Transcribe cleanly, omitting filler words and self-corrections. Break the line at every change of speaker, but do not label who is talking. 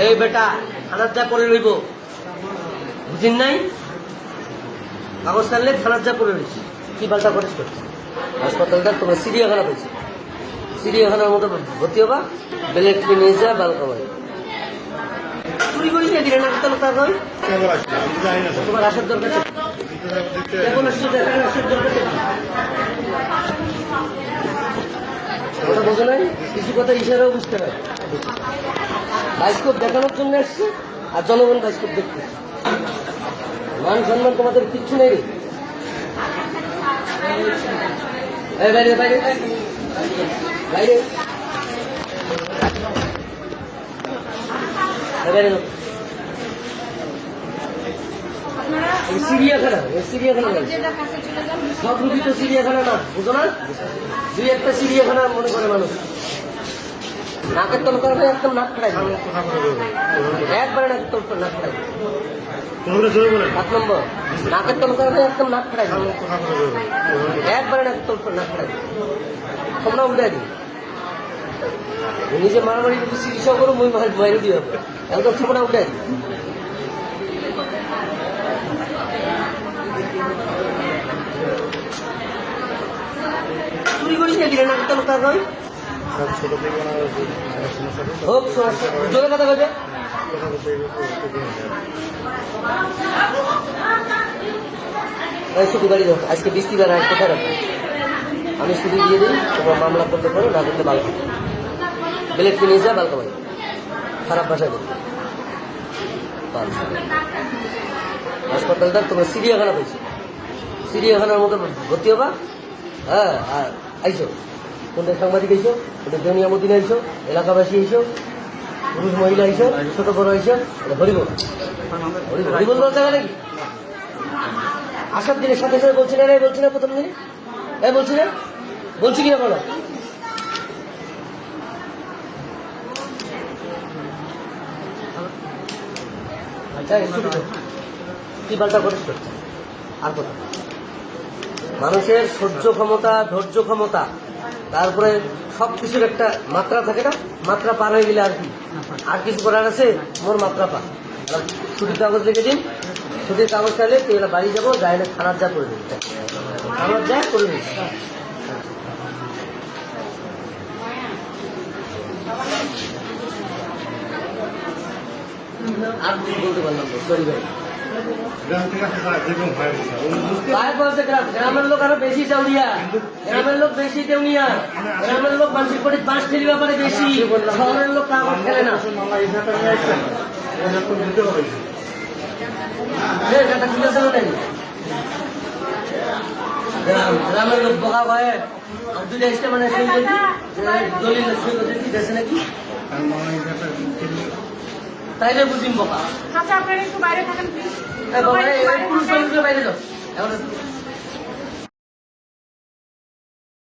এই বেটা থানার যা পরে রইব বুঝিন নাই কাগজ কাটলে থানার যা পরে রয়েছে কি পাল্টা করিস করছে হাসপাতালটা তোমার চিড়িয়াখানা পেয়েছে চিড়িয়াখানার মতো ভর্তি হবা বেলেট নিয়ে যা বাল কামাই চুরি করিস না দিলে নাকি তাহলে তার নয় তোমার আসার দরকার এখন আসছে আসার দরকার কথা বোঝো নাই কিছু কথা ইশারাও বুঝতে পারে বাইস্কোপ দেখানোর জন্য আসছে আর জনগণ বাইস্কোপ দেখতে মান সম্মান তোমাদের কিচ্ছু নেই বাইরে বাইরে বাইরে বাইরে চিড়িয়াখানা চিড়িয়াখানা সব রুগী তো চিড়িয়াখানা না বুঝো না দুই একটা চিড়িয়াখানা মনে করে মানুষ নাকের তল করে একদম নাক খাই একবারে নাকের তল নাক খাই 7 নম্বর নাকের তল করে একদম নাক খাই একবারে নাকের তল নাক খাই তোমরা উল্টাই দিই নিজে মারামারি যদি চিকিৎসা করো মই বাইরে দিয়ে হবে একদম তোমরা উল্টাই দিই চুরি করিস না কিনে নাকের তল তার নয় হোক জোরে কথা বলছে ছুটি বাড়ি যাও আজকে বৃষ্টিবার আর কোথায় রাখবো আমি ছুটি দিয়ে দিই তোমার মামলা করতে পারো না করতে বালকা বেলেট কিনে যা বালকা ভাই খারাপ ভাষা করতে হাসপাতালটা তোমার চিড়িয়াখানা পেয়েছে চিড়িয়াখানার মতো ভর্তি হবা হ্যাঁ আর আইসো কোনটা সাংবাদিক আইসো কোনটা দুনিয়ামদিন আইসো এলাকাবাসী আইসো পুরুষ মহিলা আইসো ছোট বড় আইসো এটা হরিবল হরিবল বলতে হবে নাকি আসার দিনের সাথে সাথে বলছি না রে বলছি না প্রথম দিনে বলছি না বলছি কিনা বলো কি পাল্টা করিস করছে আর কথা মানুষের সহ্য ক্ষমতা ধৈর্য ক্ষমতা তারপরে সবকিছুর একটা মাত্রা থাকে না মাত্রা পার হয়ে গেলে আর কিছু করার আছে মোর মাত্রা পা ছুটির কাগজ লিখে দিন ছুটির কাগজ চাইলে তুই এলা বাড়ি যাবো যাই না থানার যা করে দিন থানার যা করে দিন আর কিছু বলতে পারলাম সরি ভাই গ্রামের লোক আরো বেশি চাউরিয়া গ্রামের লোক বেশি দেউনিয়া গ্রামের লোক মানসিক করে বাঁশ ঠেলি ব্যাপারে বেশি শহরের লোক কাগজ খেলে না গ্রামের লোক বকা ভয়ে দুইটা এসে মানে দলিল সই করতে দিতেছে নাকি তাইলে বুঝিম বকা
আচ্ছা আপনারা একটু বাইরে থাকেন প্লিজ
পুরুষ বাইরে যাও